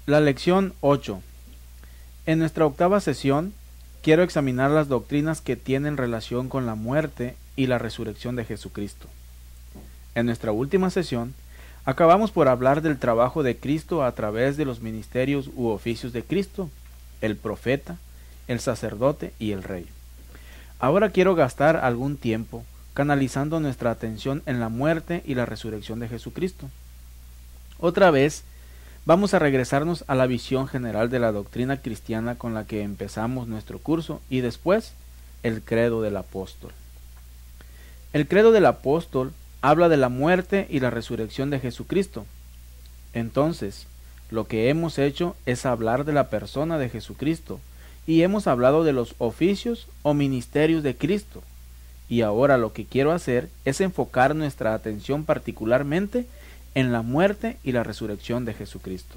La lección 8. En nuestra octava sesión, quiero examinar las doctrinas que tienen relación con la muerte y la resurrección de Jesucristo. En nuestra última sesión, acabamos por hablar del trabajo de Cristo a través de los ministerios u oficios de Cristo, el profeta, el sacerdote y el rey. Ahora quiero gastar algún tiempo canalizando nuestra atención en la muerte y la resurrección de Jesucristo. Otra vez, vamos a regresarnos a la visión general de la doctrina cristiana con la que empezamos nuestro curso y después el credo del apóstol. El credo del apóstol habla de la muerte y la resurrección de Jesucristo. Entonces, lo que hemos hecho es hablar de la persona de Jesucristo y hemos hablado de los oficios o ministerios de Cristo. Y ahora lo que quiero hacer es enfocar nuestra atención particularmente en la muerte y la resurrección de Jesucristo.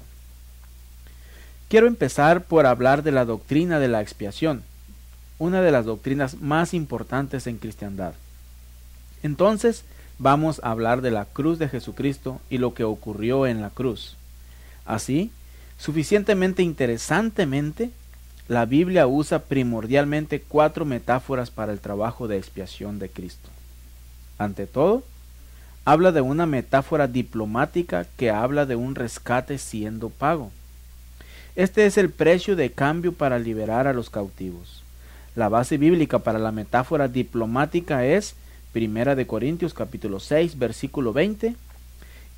Quiero empezar por hablar de la doctrina de la expiación, una de las doctrinas más importantes en cristiandad. Entonces, vamos a hablar de la cruz de Jesucristo y lo que ocurrió en la cruz. Así, suficientemente interesantemente, la Biblia usa primordialmente 4 metáforas para el trabajo de expiación de Cristo. Ante todo, habla de una metáfora diplomática que habla de un rescate siendo pago. Este es el precio de cambio para liberar a los cautivos. La base bíblica para la metáfora diplomática es 1 Corintios capítulo 6, versículo 20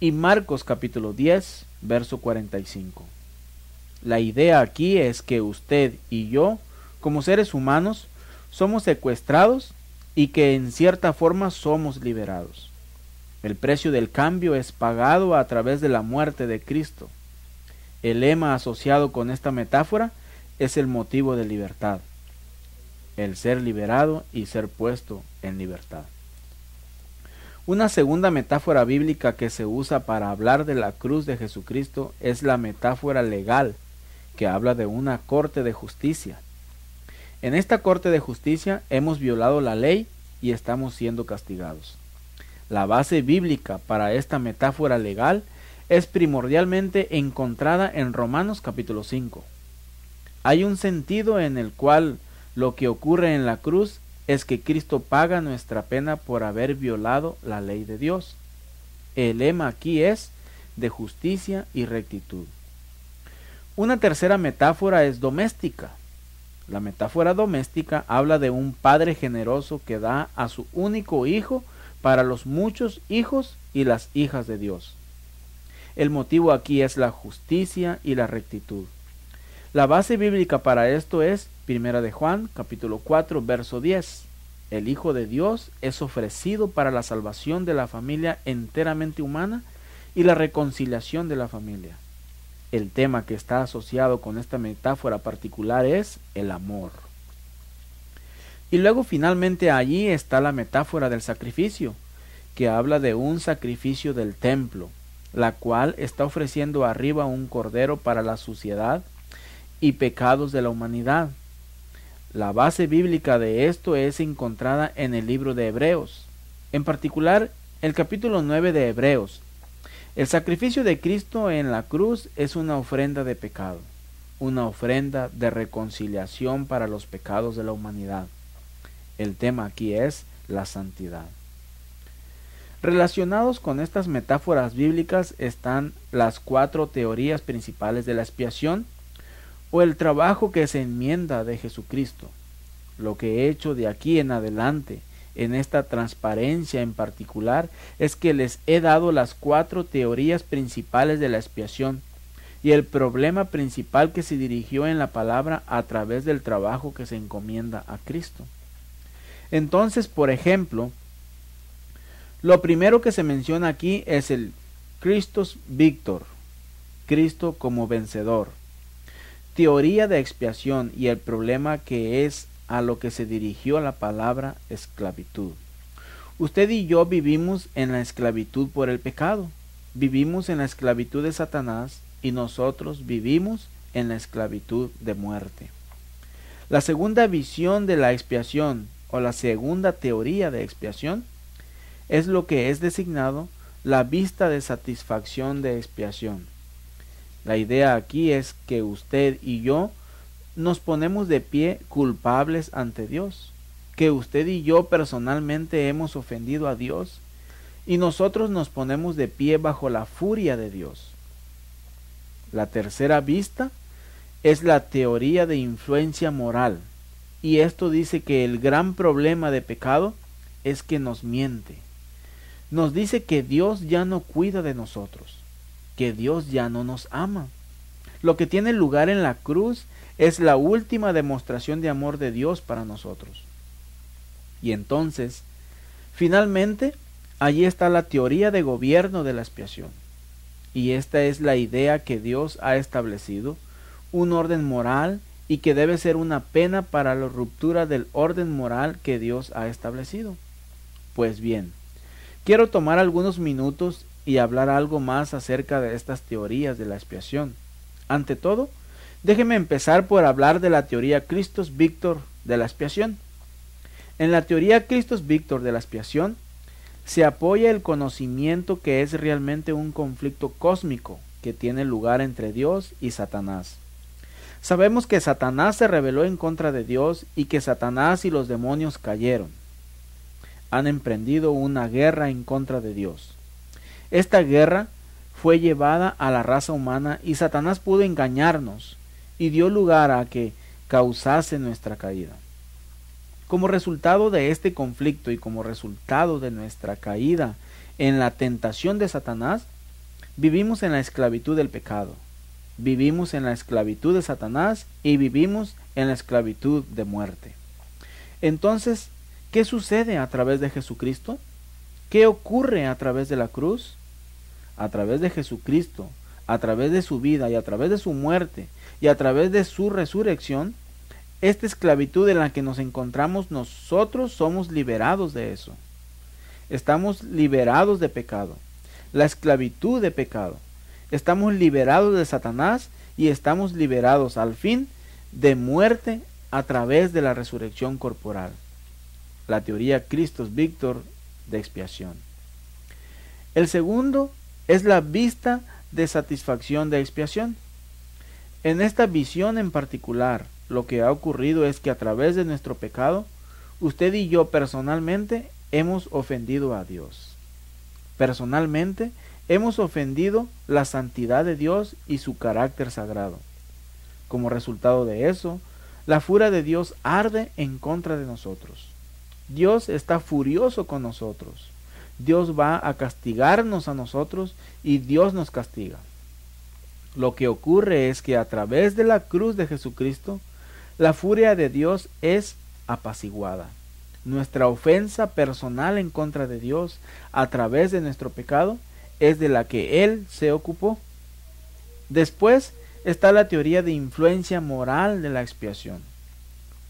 y Marcos capítulo 10, verso 45. La idea aquí es que usted y yo, como seres humanos, somos secuestrados y que en cierta forma somos liberados. El precio del cambio es pagado a través de la muerte de Cristo. El lema asociado con esta metáfora es el motivo de libertad, el ser liberado y ser puesto en libertad. Una segunda metáfora bíblica que se usa para hablar de la cruz de Jesucristo es la metáfora legal, que habla de una corte de justicia. En esta corte de justicia hemos violado la ley y estamos siendo castigados. La base bíblica para esta metáfora legal es primordialmente encontrada en Romanos capítulo 5. Hay un sentido en el cual lo que ocurre en la cruz es que Cristo paga nuestra pena por haber violado la ley de Dios. El lema aquí es de justicia y rectitud. Una tercera metáfora es doméstica. La metáfora doméstica habla de un padre generoso que da a su único hijo para los muchos hijos y las hijas de Dios. El motivo aquí es la justicia y la rectitud. La base bíblica para esto es 1 de Juan, capítulo 4, verso 10. El Hijo de Dios es ofrecido para la salvación de la familia enteramente humana y la reconciliación de la familia. El tema que está asociado con esta metáfora particular es el amor. Y luego finalmente allí está la metáfora del sacrificio, que habla de un sacrificio del templo, la cual está ofreciendo arriba un cordero para la suciedad y pecados de la humanidad. La base bíblica de esto es encontrada en el libro de Hebreos, en particular el capítulo 9 de Hebreos. El sacrificio de Cristo en la cruz es una ofrenda de pecado, una ofrenda de reconciliación para los pecados de la humanidad. El tema aquí es la santidad. Relacionados con estas metáforas bíblicas están las 4 teorías principales de la expiación o el trabajo que se enmienda de Jesucristo. Lo que he hecho de aquí en adelante en esta transparencia en particular es que les he dado las 4 teorías principales de la expiación y el problema principal que se dirigió en la palabra a través del trabajo que se encomienda a Cristo. Entonces, por ejemplo, lo primero que se menciona aquí es el Christus Victor, Cristo como vencedor. Teoría de expiación y el problema que es a lo que se dirigió la palabra esclavitud. Usted y yo vivimos en la esclavitud por el pecado. Vivimos en la esclavitud de Satanás y nosotros vivimos en la esclavitud de muerte. La segunda visión de la expiación o la segunda teoría de expiación es lo que es designado la vista de satisfacción de expiación. La idea aquí es que usted y yo nos ponemos de pie culpables ante Dios, que usted y yo personalmente hemos ofendido a Dios y nosotros nos ponemos de pie bajo la furia de Dios. La tercera vista es la teoría de influencia moral, y esto dice que el gran problema de pecado es que nos miente. Nos dice que Dios ya no cuida de nosotros, que Dios ya no nos ama. Lo que tiene lugar en la cruz es la última demostración de amor de Dios para nosotros. Y entonces, finalmente, allí está la teoría de gobierno de la expiación. Y esta es la idea que Dios ha establecido, un orden moral y que debe ser una pena para la ruptura del orden moral que Dios ha establecido. Pues bien, quiero tomar algunos minutos y hablar algo más acerca de estas teorías de la expiación. Ante todo, déjeme empezar por hablar de la teoría Christus Victor de la expiación. En la teoría Christus Victor de la expiación se apoya el conocimiento que es realmente un conflicto cósmico que tiene lugar entre Dios y Satanás. Sabemos que Satanás se rebeló en contra de Dios y que Satanás y los demonios cayeron. Han emprendido una guerra en contra de Dios. Esta guerra fue llevada a la raza humana y Satanás pudo engañarnos y dio lugar a que causase nuestra caída. Como resultado de este conflicto y como resultado de nuestra caída en la tentación de Satanás, vivimos en la esclavitud del pecado, vivimos en la esclavitud de Satanás y vivimos en la esclavitud de muerte. Entonces, ¿qué sucede a través de Jesucristo? ¿Qué ocurre a través de la cruz? A través de Jesucristo, a través de su vida y a través de su muerte y a través de su resurrección, esta esclavitud en la que nos encontramos nosotros somos liberados de eso. Estamos liberados de pecado, la esclavitud de pecado. Estamos liberados de Satanás y estamos liberados al fin de muerte a través de la resurrección corporal. La teoría Christus Victor de expiación. El segundo es la vista de satisfacción de expiación. En esta visión en particular, lo que ha ocurrido es que a través de nuestro pecado, usted y yo personalmente hemos ofendido a Dios. Personalmente hemos ofendido la santidad de Dios y su carácter sagrado. Como resultado de eso, la furia de Dios arde en contra de nosotros. Dios está furioso con nosotros. Dios va a castigarnos a nosotros y Dios nos castiga. Lo que ocurre es que a través de la cruz de Jesucristo, la furia de Dios es apaciguada. Nuestra ofensa personal en contra de Dios a través de nuestro pecado es de la que Él se ocupó. Después está la teoría de influencia moral de la expiación.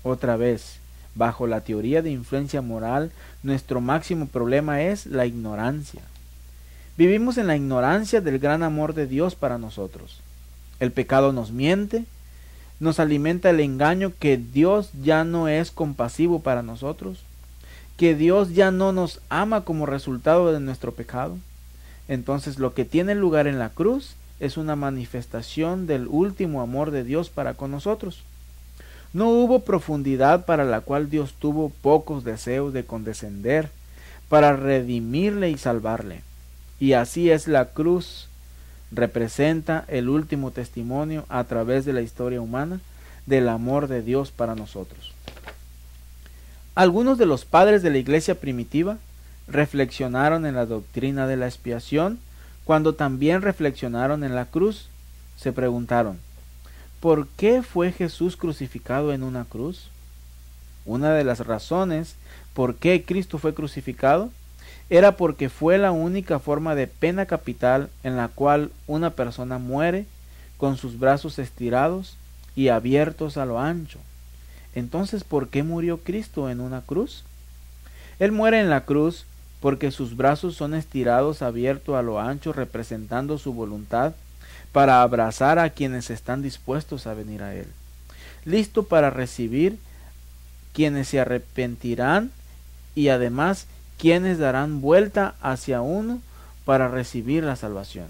Otra vez, bajo la teoría de influencia moral, nuestro máximo problema es la ignorancia. Vivimos en la ignorancia del gran amor de Dios para nosotros. El pecado nos miente, nos alimenta el engaño que Dios ya no es compasivo para nosotros, que Dios ya no nos ama como resultado de nuestro pecado. Entonces lo que tiene lugar en la cruz es una manifestación del último amor de Dios para con nosotros. No hubo profundidad para la cual Dios tuvo pocos deseos de condescender para redimirle y salvarle. Y así es la cruz. Representa el último testimonio a través de la historia humana del amor de Dios para nosotros. Algunos de los padres de la iglesia primitiva reflexionaron en la doctrina de la expiación cuando también reflexionaron en la cruz. Se preguntaron, ¿por qué fue Jesús crucificado en una cruz? Una de las razones por qué Cristo fue crucificado era porque fue la única forma de pena capital en la cual una persona muere con sus brazos estirados y abiertos a lo ancho. Entonces, ¿por qué murió Cristo en una cruz? Él muere en la cruz porque sus brazos son estirados abiertos a lo ancho, representando su voluntad para abrazar a quienes están dispuestos a venir a Él, listo para recibir quienes se arrepentirán y además quienes darán vuelta hacia uno para recibir la salvación.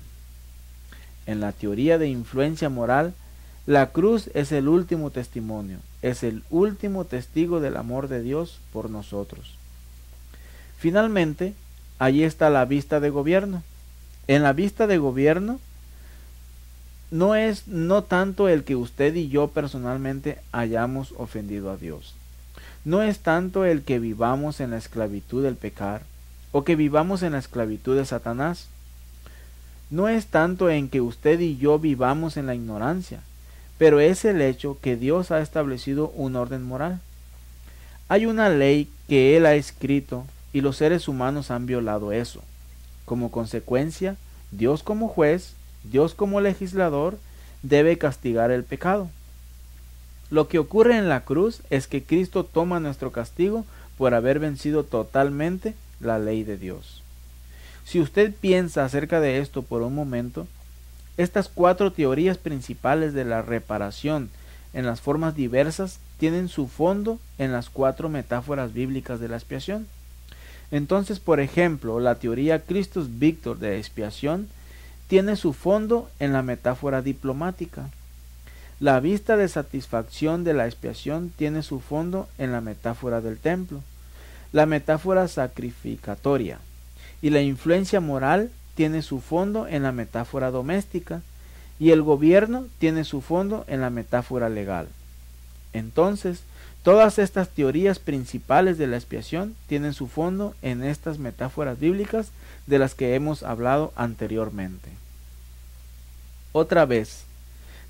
En la teoría de influencia moral, la cruz es el último testimonio, es el último testigo del amor de Dios por nosotros. Finalmente, allí está la vista de gobierno. En la vista de gobierno no tanto el que usted y yo personalmente hayamos ofendido a Dios. No es tanto el que vivamos en la esclavitud del pecar o que vivamos en la esclavitud de Satanás. No es tanto en que usted y yo vivamos en la ignorancia, pero es el hecho que Dios ha establecido un orden moral. Hay una ley que Él ha escrito y los seres humanos han violado eso. Como consecuencia, Dios como juez, Dios como legislador, debe castigar el pecado. Lo que ocurre en la cruz es que Cristo toma nuestro castigo por haber vencido totalmente la ley de Dios. Si usted piensa acerca de esto por un momento, estas 4 teorías principales de la reparación en las formas diversas tienen su fondo en las 4 metáforas bíblicas de la expiación. Entonces, por ejemplo, la teoría Christus Victor de expiación tiene su fondo en la metáfora diplomática. La vista de satisfacción de la expiación tiene su fondo en la metáfora del templo, la metáfora sacrificatoria, y la influencia moral tiene su fondo en la metáfora doméstica, y el gobierno tiene su fondo en la metáfora legal. Entonces, todas estas teorías principales de la expiación tienen su fondo en estas metáforas bíblicas de las que hemos hablado anteriormente. Otra vez,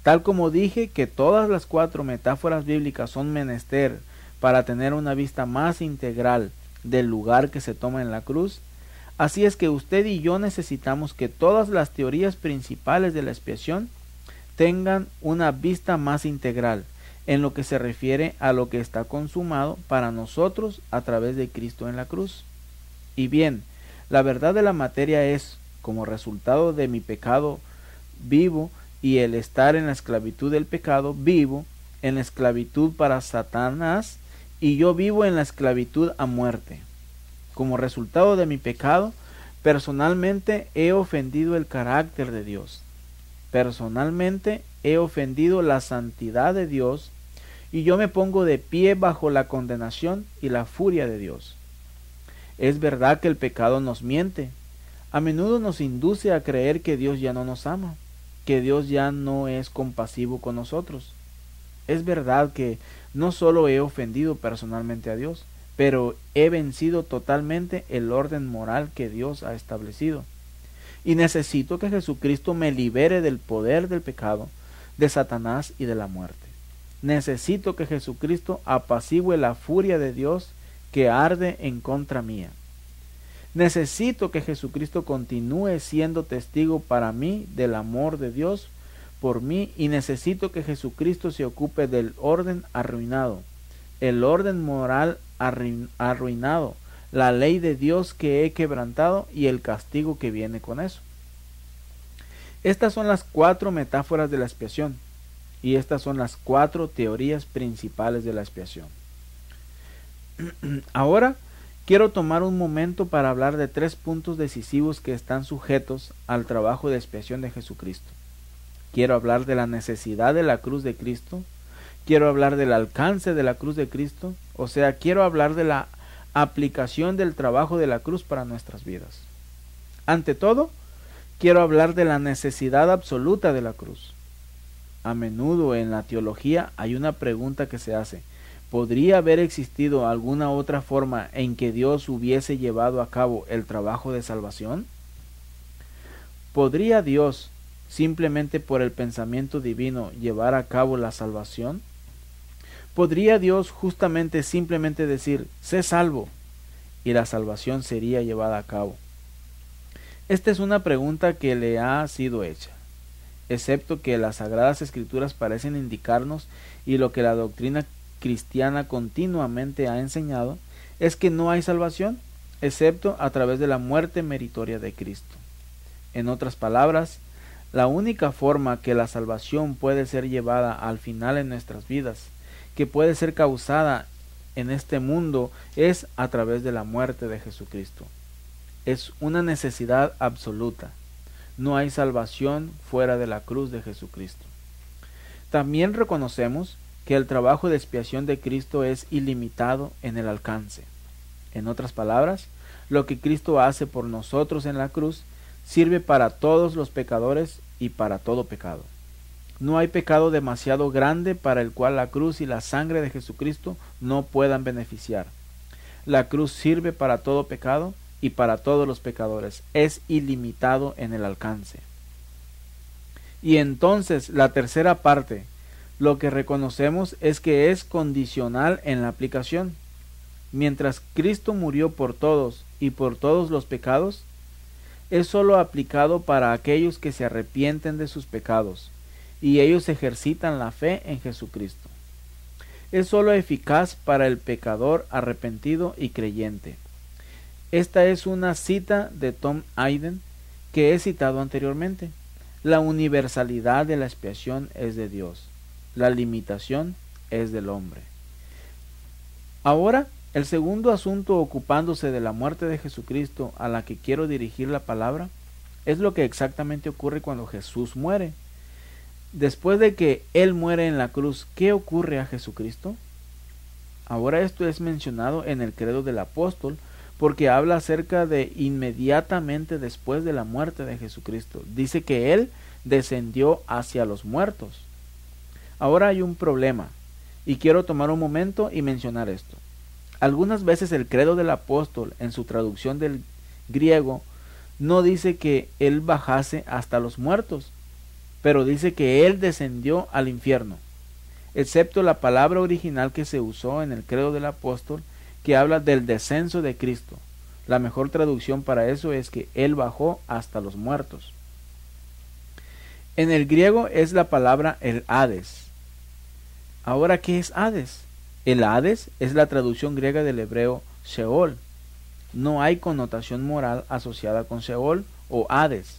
tal como dije que todas las 4 metáforas bíblicas son menester para tener una vista más integral del lugar que se toma en la cruz, así es que usted y yo necesitamos que todas las teorías principales de la expiación tengan una vista más integral en lo que se refiere a lo que está consumado para nosotros a través de Cristo en la cruz. Y bien, la verdad de la materia es, como resultado de mi pecado vivo y el estar en la esclavitud del pecado, vivo en la esclavitud para Satanás y yo vivo en la esclavitud a muerte. Como resultado de mi pecado, personalmente he ofendido el carácter de Dios. Personalmente he ofendido la santidad de Dios y yo me pongo de pie bajo la condenación y la furia de Dios. Es verdad que el pecado nos miente. A menudo nos induce a creer que Dios ya no nos ama, que Dios ya no es compasivo con nosotros. Es verdad que no solo he ofendido personalmente a Dios, pero he vencido totalmente el orden moral que Dios ha establecido. Y necesito que Jesucristo me libere del poder del pecado, de Satanás y de la muerte. Necesito que Jesucristo apacigüe la furia de Dios que arde en contra mía. Necesito que Jesucristo continúe siendo testigo para mí del amor de Dios por mí y necesito que Jesucristo se ocupe del orden arruinado, el orden moral arruinado, la ley de Dios que he quebrantado y el castigo que viene con eso. Estas son las 4 metáforas de la expiación y estas son las 4 teorías principales de la expiación. Ahora quiero tomar un momento para hablar de 3 puntos decisivos que están sujetos al trabajo de expiación de Jesucristo. Quiero hablar de la necesidad de la cruz de Cristo, quiero hablar del alcance de la cruz de Cristo, o sea, quiero hablar de la aplicación del trabajo de la cruz para nuestras vidas. Ante todo, quiero hablar de la necesidad absoluta de la cruz. A menudo en la teología hay una pregunta que se hace: ¿podría haber existido alguna otra forma en que Dios hubiese llevado a cabo el trabajo de salvación? ¿Podría Dios, simplemente por el pensamiento divino, llevar a cabo la salvación? ¿Podría Dios justamente simplemente decir, sé salvo, y la salvación sería llevada a cabo? Esta es una pregunta que le ha sido hecha, excepto que las Sagradas Escrituras parecen indicarnos, y lo que la doctrina cristiana continuamente ha enseñado, es que no hay salvación, excepto a través de la muerte meritoria de Cristo. En otras palabras, la única forma que la salvación puede ser llevada al final en nuestras vidas, que puede ser causada en este mundo, es a través de la muerte de Jesucristo. Es una necesidad absoluta. No hay salvación fuera de la cruz de Jesucristo. También reconocemos que el trabajo de expiación de Cristo es ilimitado en el alcance. En otras palabras, lo que Cristo hace por nosotros en la cruz sirve para todos los pecadores y para todo pecado. No hay pecado demasiado grande para el cual la cruz y la sangre de Jesucristo no puedan beneficiar. La cruz sirve para todo pecado y para todos los pecadores. Es ilimitado en el alcance. Y entonces la tercera parte, lo que reconocemos es que es condicional en la aplicación. Mientras Cristo murió por todos y por todos los pecados, es sólo aplicado para aquellos que se arrepienten de sus pecados y ellos ejercitan la fe en Jesucristo. Es sólo eficaz para el pecador arrepentido y creyente. Esta es una cita de Tom Hayden que he citado anteriormente. La universalidad de la expiación es de Dios. La limitación es del hombre. Ahora, el segundo asunto ocupándose de la muerte de Jesucristo a la que quiero dirigir la palabra es lo que exactamente ocurre cuando Jesús muere. Después de que Él muere en la cruz, ¿qué ocurre a Jesucristo? Ahora esto es mencionado en el credo del apóstol porque habla acerca de inmediatamente después de la muerte de Jesucristo. Dice que Él descendió hacia los muertos. Ahora hay un problema y quiero tomar un momento y mencionar esto. Algunas veces el credo del apóstol en su traducción del griego no dice que Él bajase hasta los muertos, pero dice que Él descendió al infierno, excepto la palabra original que se usó en el credo del apóstol, que habla del descenso de Cristo. La mejor traducción para eso es que Él bajó hasta los muertos. En el griego es la palabra el Hades. Ahora, ¿qué es Hades? El Hades es la traducción griega del hebreo Sheol. No hay connotación moral asociada con Sheol o Hades,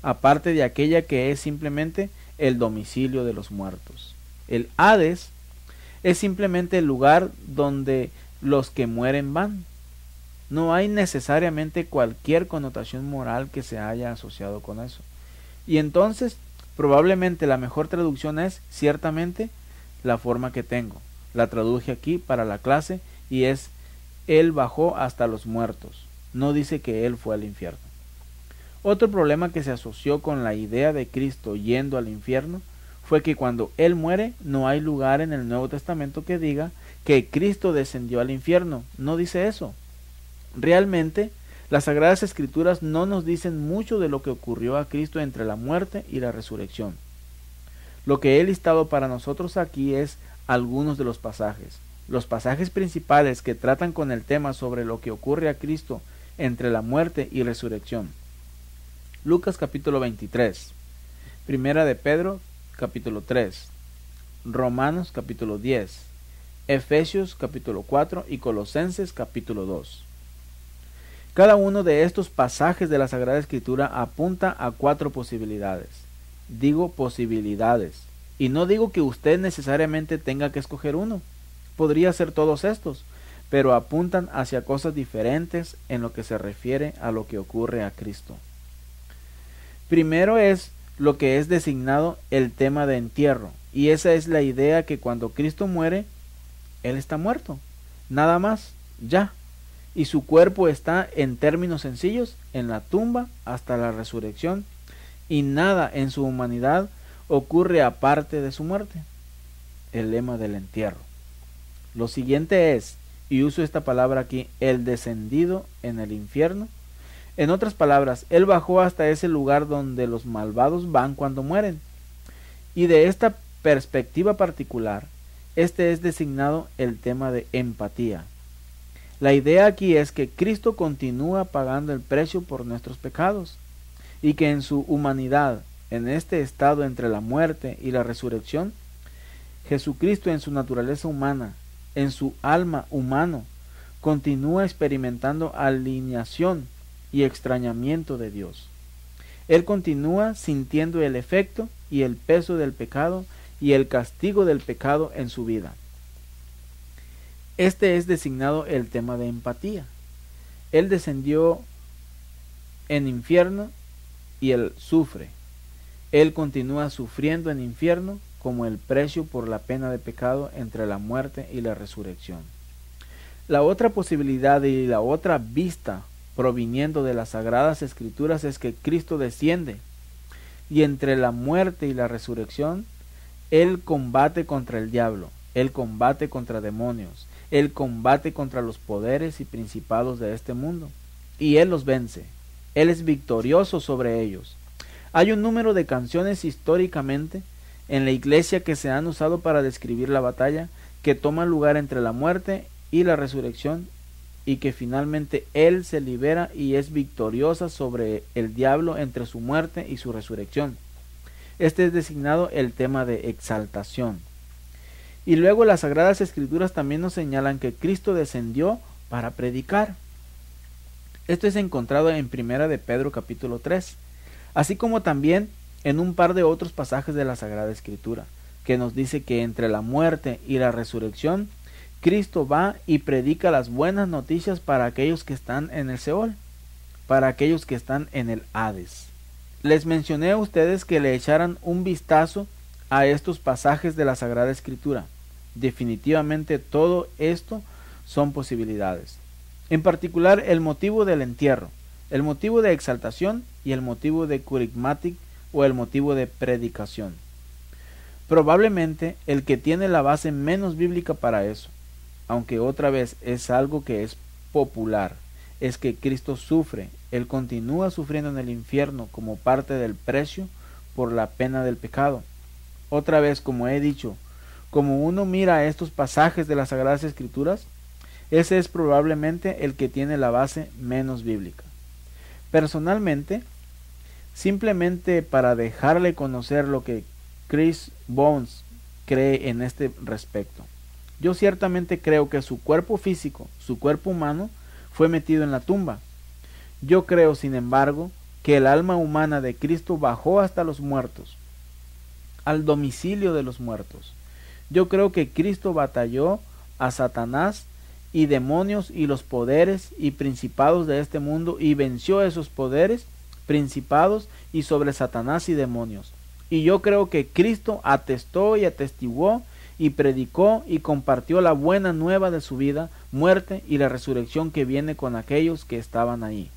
aparte de aquella que es simplemente el domicilio de los muertos. El Hades es simplemente el lugar donde los que mueren van. No hay necesariamente cualquier connotación moral que se haya asociado con eso. Y entonces, probablemente la mejor traducción es, ciertamente, la forma que tengo. La traduje aquí para la clase y es Él bajó hasta los muertos. No dice que Él fue al infierno. Otro problema que se asoció con la idea de Cristo yendo al infierno fue que cuando Él muere no hay lugar en el Nuevo Testamento que diga que Cristo descendió al infierno. No dice eso. Realmente, las Sagradas Escrituras no nos dicen mucho de lo que ocurrió a Cristo entre la muerte y la resurrección. Lo que he listado para nosotros aquí es algunos de los pasajes. Los pasajes principales que tratan con el tema sobre lo que ocurre a Cristo entre la muerte y resurrección. Lucas capítulo 23, Primera de Pedro capítulo 3, Romanos capítulo 10, Efesios capítulo 4 y Colosenses capítulo 2. Cada uno de estos pasajes de la Sagrada Escritura apunta a 4 posibilidades. Digo posibilidades, y no digo que usted necesariamente tenga que escoger uno. Podría ser todos estos, pero apuntan hacia cosas diferentes en lo que se refiere a lo que ocurre a Cristo. Primero es lo que es designado el tema de entierro, y esa es la idea que cuando Cristo muere, Él está muerto, nada más, ya, y su cuerpo está, en términos sencillos, en la tumba hasta la resurrección, y nada en su humanidad ocurre aparte de su muerte. El lema del entierro. Lo siguiente es, y uso esta palabra aquí, el descendido en el infierno. En otras palabras, Él bajó hasta ese lugar donde los malvados van cuando mueren. Y de esta perspectiva particular, este es designado el tema de empatía. La idea aquí es que Cristo continúa pagando el precio por nuestros pecados, y que en su humanidad, en este estado entre la muerte y la resurrección, Jesucristo en su naturaleza humana, en su alma humano, continúa experimentando alineación y extrañamiento de Dios. Él continúa sintiendo el efecto y el peso del pecado y el castigo del pecado en su vida. Este es designado el tema de empatía. Él descendió en infierno y Él sufre. Él continúa sufriendo en infierno como el precio por la pena de pecado entre la muerte y la resurrección. La otra posibilidad y la otra vista proviniendo de las Sagradas Escrituras es que Cristo desciende y entre la muerte y la resurrección Él combate contra el diablo, Él combate contra demonios, Él combate contra los poderes y principados de este mundo y Él los vence. Él es victorioso sobre ellos. Hay un número de canciones históricamente en la iglesia que se han usado para describir la batalla que toma lugar entre la muerte y la resurrección y que finalmente Él se libera y es victoriosa sobre el diablo entre su muerte y su resurrección. Este es designado el tema de exaltación. Y luego las Sagradas Escrituras también nos señalan que Cristo descendió para predicar. Esto es encontrado en 1 de Pedro capítulo 3, así como también en un par de otros pasajes de la Sagrada Escritura, que nos dice que entre la muerte y la resurrección, Cristo va y predica las buenas noticias para aquellos que están en el Seol, para aquellos que están en el Hades. Les mencioné a ustedes que le echaran un vistazo a estos pasajes de la Sagrada Escritura. Definitivamente todo esto son posibilidades. En particular el motivo del entierro, el motivo de exaltación y el motivo de curigmatic o el motivo de predicación. Probablemente el que tiene la base menos bíblica para eso, aunque otra vez es algo que es popular, es que Cristo sufre, Él continúa sufriendo en el infierno como parte del precio por la pena del pecado. Otra vez, como he dicho, como uno mira estos pasajes de las Sagradas Escrituras, ese es probablemente el que tiene la base menos bíblica. Personalmente, simplemente para dejarle conocer lo que Chris Bones cree en este respecto. Yo ciertamente creo que su cuerpo físico, su cuerpo humano, fue metido en la tumba. Yo creo, sin embargo, que el alma humana de Cristo bajó hasta los muertos, al domicilio de los muertos. Yo creo que Cristo batalló a Satanás y demonios y los poderes y principados de este mundo y venció esos poderes, principados y sobre Satanás y demonios. Y yo creo que Cristo atestó y atestiguó y predicó y compartió la buena nueva de su vida, muerte y la resurrección que viene con aquellos que estaban ahí.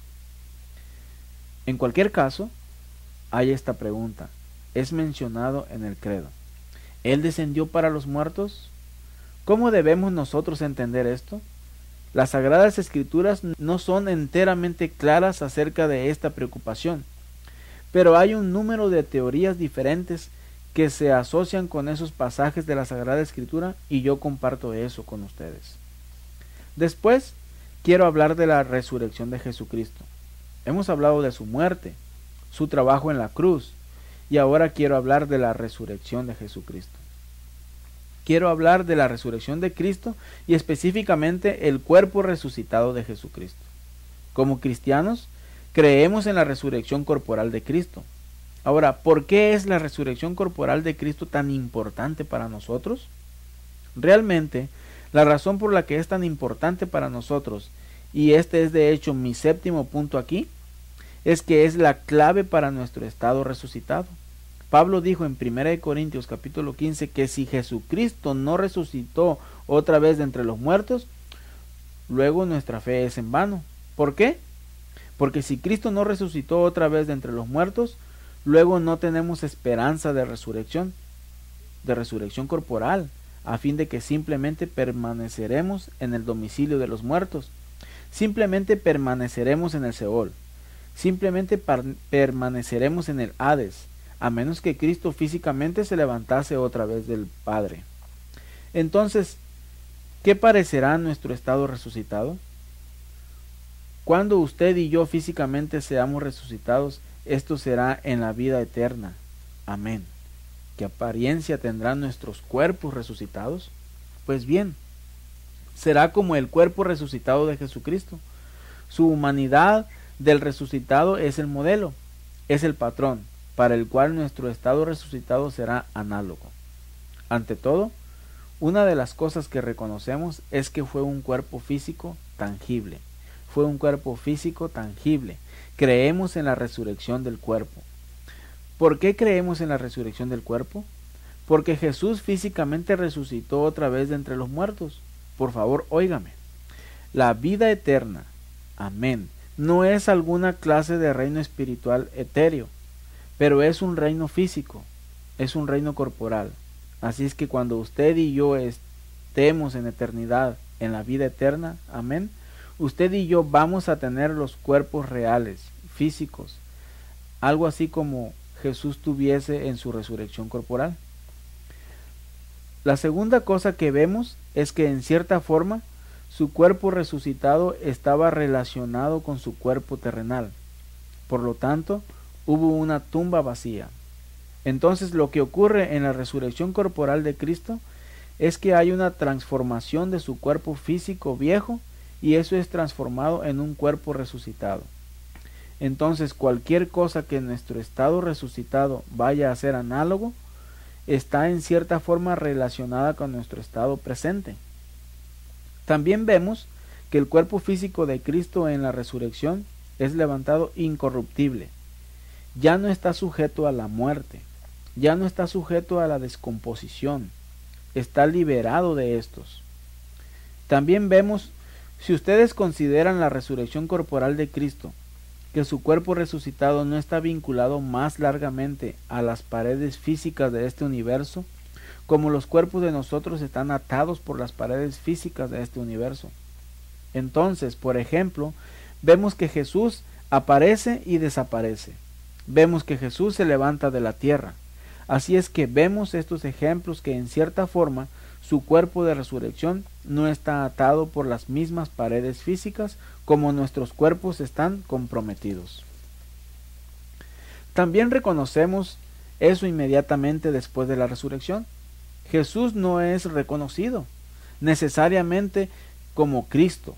En cualquier caso, hay esta pregunta. Es mencionado en el credo. ¿Él descendió para los muertos? ¿Cómo debemos nosotros entender esto? Las Sagradas Escrituras no son enteramente claras acerca de esta preocupación, pero hay un número de teorías diferentes que se asocian con esos pasajes de la Sagrada Escritura y yo comparto eso con ustedes. Después, quiero hablar de la resurrección de Jesucristo. Hemos hablado de su muerte, su trabajo en la cruz, y ahora quiero hablar de la resurrección de Jesucristo. Quiero hablar de la resurrección de Cristo y específicamente el cuerpo resucitado de Jesucristo. Como cristianos, creemos en la resurrección corporal de Cristo. Ahora, ¿por qué es la resurrección corporal de Cristo tan importante para nosotros? Realmente, la razón por la que es tan importante para nosotros, y este es de hecho mi séptimo punto aquí, es que es la clave para nuestro estado resucitado. Pablo dijo en 1 Corintios capítulo 15 que si Jesucristo no resucitó otra vez de entre los muertos, luego nuestra fe es en vano. ¿Por qué? Porque si Cristo no resucitó otra vez de entre los muertos, luego no tenemos esperanza de resurrección corporal, a fin de que simplemente permaneceremos en el domicilio de los muertos, simplemente permaneceremos en el Seol, simplemente permaneceremos en el Hades, a menos que Cristo físicamente se levantase otra vez del Padre. Entonces, ¿qué parecerá nuestro estado resucitado? Cuando usted y yo físicamente seamos resucitados, esto será en la vida eterna. Amén. ¿Qué apariencia tendrán nuestros cuerpos resucitados? Pues bien, será como el cuerpo resucitado de Jesucristo. Su humanidad del resucitado es el modelo, es el patrón, para el cual nuestro estado resucitado será análogo. Ante todo, una de las cosas que reconocemos es que fue un cuerpo físico tangible, fue un cuerpo físico tangible. Creemos en la resurrección del cuerpo. ¿Por qué creemos en la resurrección del cuerpo? Porque Jesús físicamente resucitó otra vez de entre los muertos. Por favor, óigame. La vida eterna, amén, no es alguna clase de reino espiritual etéreo, pero es un reino físico, es un reino corporal. Así es que cuando usted y yo estemos en eternidad, en la vida eterna, amén, usted y yo vamos a tener los cuerpos reales, físicos, algo así como Jesús tuviese en su resurrección corporal. La segunda cosa que vemos es que en cierta forma su cuerpo resucitado estaba relacionado con su cuerpo terrenal. Por lo tanto, hubo una tumba vacía. Entonces lo que ocurre en la resurrección corporal de Cristo es que hay una transformación de su cuerpo físico viejo y eso es transformado en un cuerpo resucitado. Entonces cualquier cosa que nuestro estado resucitado vaya a ser análogo está en cierta forma relacionada con nuestro estado presente. También vemos que el cuerpo físico de Cristo en la resurrección es levantado incorruptible. Ya no está sujeto a la muerte, ya no está sujeto a la descomposición, está liberado de estos. También vemos, si ustedes consideran la resurrección corporal de Cristo, que su cuerpo resucitado no está vinculado más largamente a las paredes físicas de este universo, como los cuerpos de nosotros están atados por las paredes físicas de este universo. Entonces, por ejemplo, vemos que Jesús aparece y desaparece. Vemos que Jesús se levanta de la tierra. Así es que vemos estos ejemplos que en cierta forma su cuerpo de resurrección no está atado por las mismas paredes físicas como nuestros cuerpos están comprometidos. También reconocemos eso inmediatamente después de la resurrección. Jesús no es reconocido necesariamente como Cristo.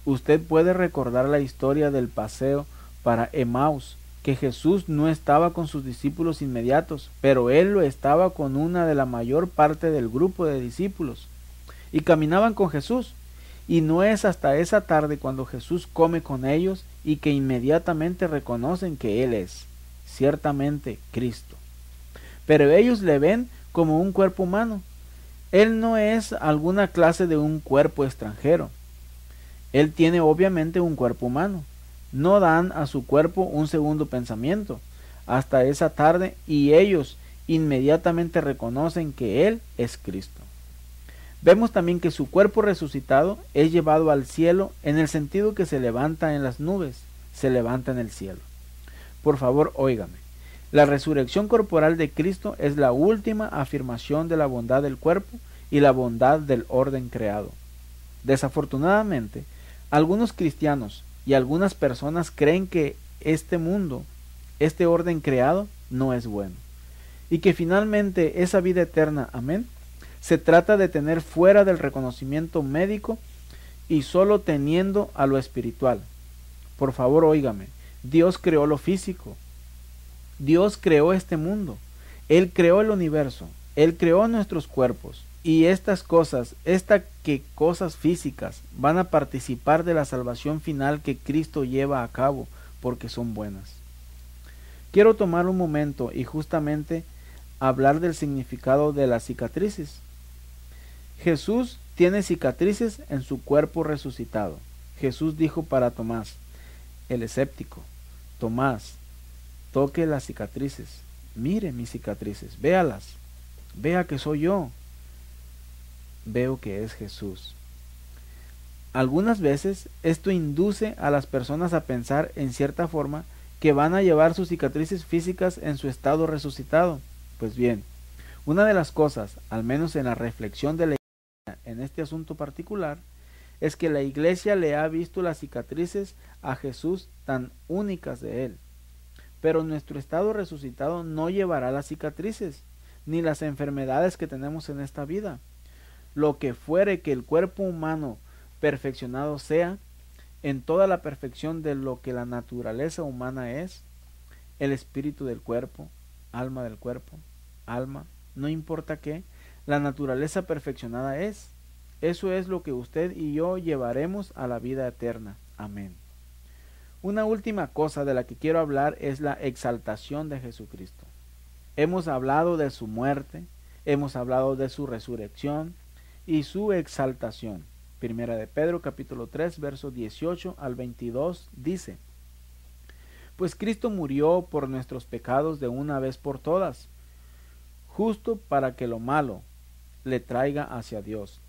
Usted puede recordar la historia del paseo para Emaús, que Jesús no estaba con sus discípulos inmediatos, pero él lo estaba con una de la mayor parte del grupo de discípulos, y caminaban con Jesús, y no es hasta esa tarde cuando Jesús come con ellos y que inmediatamente reconocen que él es, ciertamente, Cristo. Pero ellos le ven como un cuerpo humano. Él no es alguna clase de un cuerpo extranjero. Él tiene obviamente un cuerpo humano. No dan a su cuerpo un segundo pensamiento hasta esa tarde y ellos inmediatamente reconocen que Él es Cristo. Vemos también que su cuerpo resucitado es llevado al cielo en el sentido que se levanta en las nubes, se levanta en el cielo. Por favor, óigame. La resurrección corporal de Cristo es la última afirmación de la bondad del cuerpo y la bondad del orden creado. Desafortunadamente, algunos cristianos y algunas personas creen que este mundo, este orden creado, no es bueno. Y que finalmente esa vida eterna, amén, se trata de tener fuera del reconocimiento médico y solo teniendo a lo espiritual. Por favor, óigame, Dios creó lo físico. Dios creó este mundo. Él creó el universo. Él creó nuestros cuerpos. Y estas cosas, cosas físicas, van a participar de la salvación final que Cristo lleva a cabo, porque son buenas. Quiero tomar un momento y justamente hablar del significado de las cicatrices. Jesús tiene cicatrices en su cuerpo resucitado. Jesús dijo para Tomás, el escéptico, Tomás, toque las cicatrices, mire mis cicatrices, véalas, vea que soy yo. Veo que es Jesús. Algunas veces esto induce a las personas a pensar en cierta forma que van a llevar sus cicatrices físicas en su estado resucitado. Pues bien, una de las cosas, al menos en la reflexión de la Iglesia en este asunto particular, es que la Iglesia le ha visto las cicatrices a Jesús tan únicas de él. Pero nuestro estado resucitado no llevará las cicatrices, ni las enfermedades que tenemos en esta vida. Lo que fuere que el cuerpo humano perfeccionado sea, en toda la perfección de lo que la naturaleza humana es, el espíritu del cuerpo, alma del cuerpo, alma, no importa qué, la naturaleza perfeccionada es. Eso es lo que usted y yo llevaremos a la vida eterna. Amén. Una última cosa de la que quiero hablar es la exaltación de Jesucristo. Hemos hablado de su muerte, hemos hablado de su resurrección y su exaltación. Primera de Pedro capítulo 3 versos 18 al 22 dice: Pues Cristo murió por nuestros pecados de una vez por todas, justo para que lo malo le traiga hacia Dios.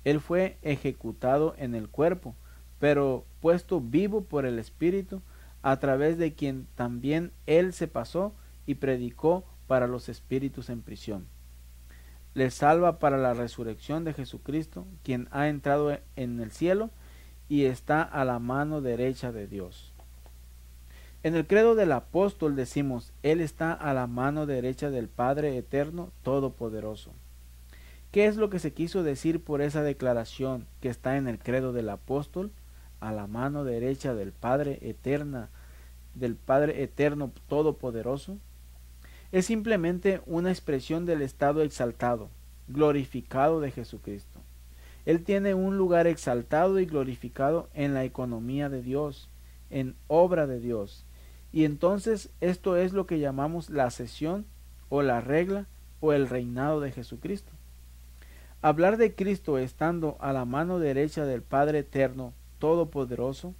Él fue ejecutado en el cuerpo, pero puesto vivo por el Espíritu, a través de quien también Él se pasó y predicó para los espíritus en prisión. Les salva para la resurrección de Jesucristo, quien ha entrado en el cielo y está a la mano derecha de Dios. En el credo del apóstol decimos: Él está a la mano derecha del Padre eterno todopoderoso. ¿Qué es lo que se quiso decir por esa declaración que está en el credo del apóstol? A la mano derecha del Padre eterno todopoderoso. Es simplemente una expresión del estado exaltado, glorificado de Jesucristo. Él tiene un lugar exaltado y glorificado en la economía de Dios, en obra de Dios. Y entonces esto es lo que llamamos la cesión o la regla o el reinado de Jesucristo. Hablar de Cristo estando a la mano derecha del Padre eterno todopoderoso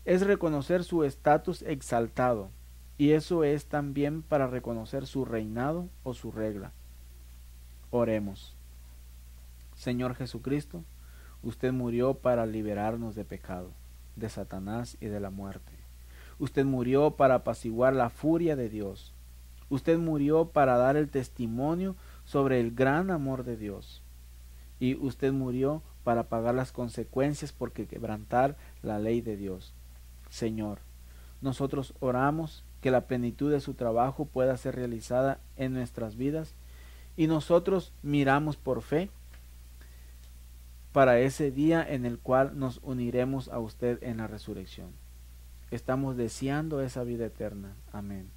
es reconocer su estatus exaltado, y eso es también para reconocer su reinado o su regla. Oremos. Señor Jesucristo, usted murió para liberarnos de pecado, de Satanás y de la muerte. Usted murió para apaciguar la furia de Dios. Usted murió para dar el testimonio sobre el gran amor de Dios. Y usted murió para pagar las consecuencias por quebrantar la ley de Dios. Señor, nosotros oramos que la plenitud de su trabajo pueda ser realizada en nuestras vidas, y nosotros miramos por fe para ese día en el cual nos uniremos a usted en la resurrección. Estamos deseando esa vida eterna. Amén.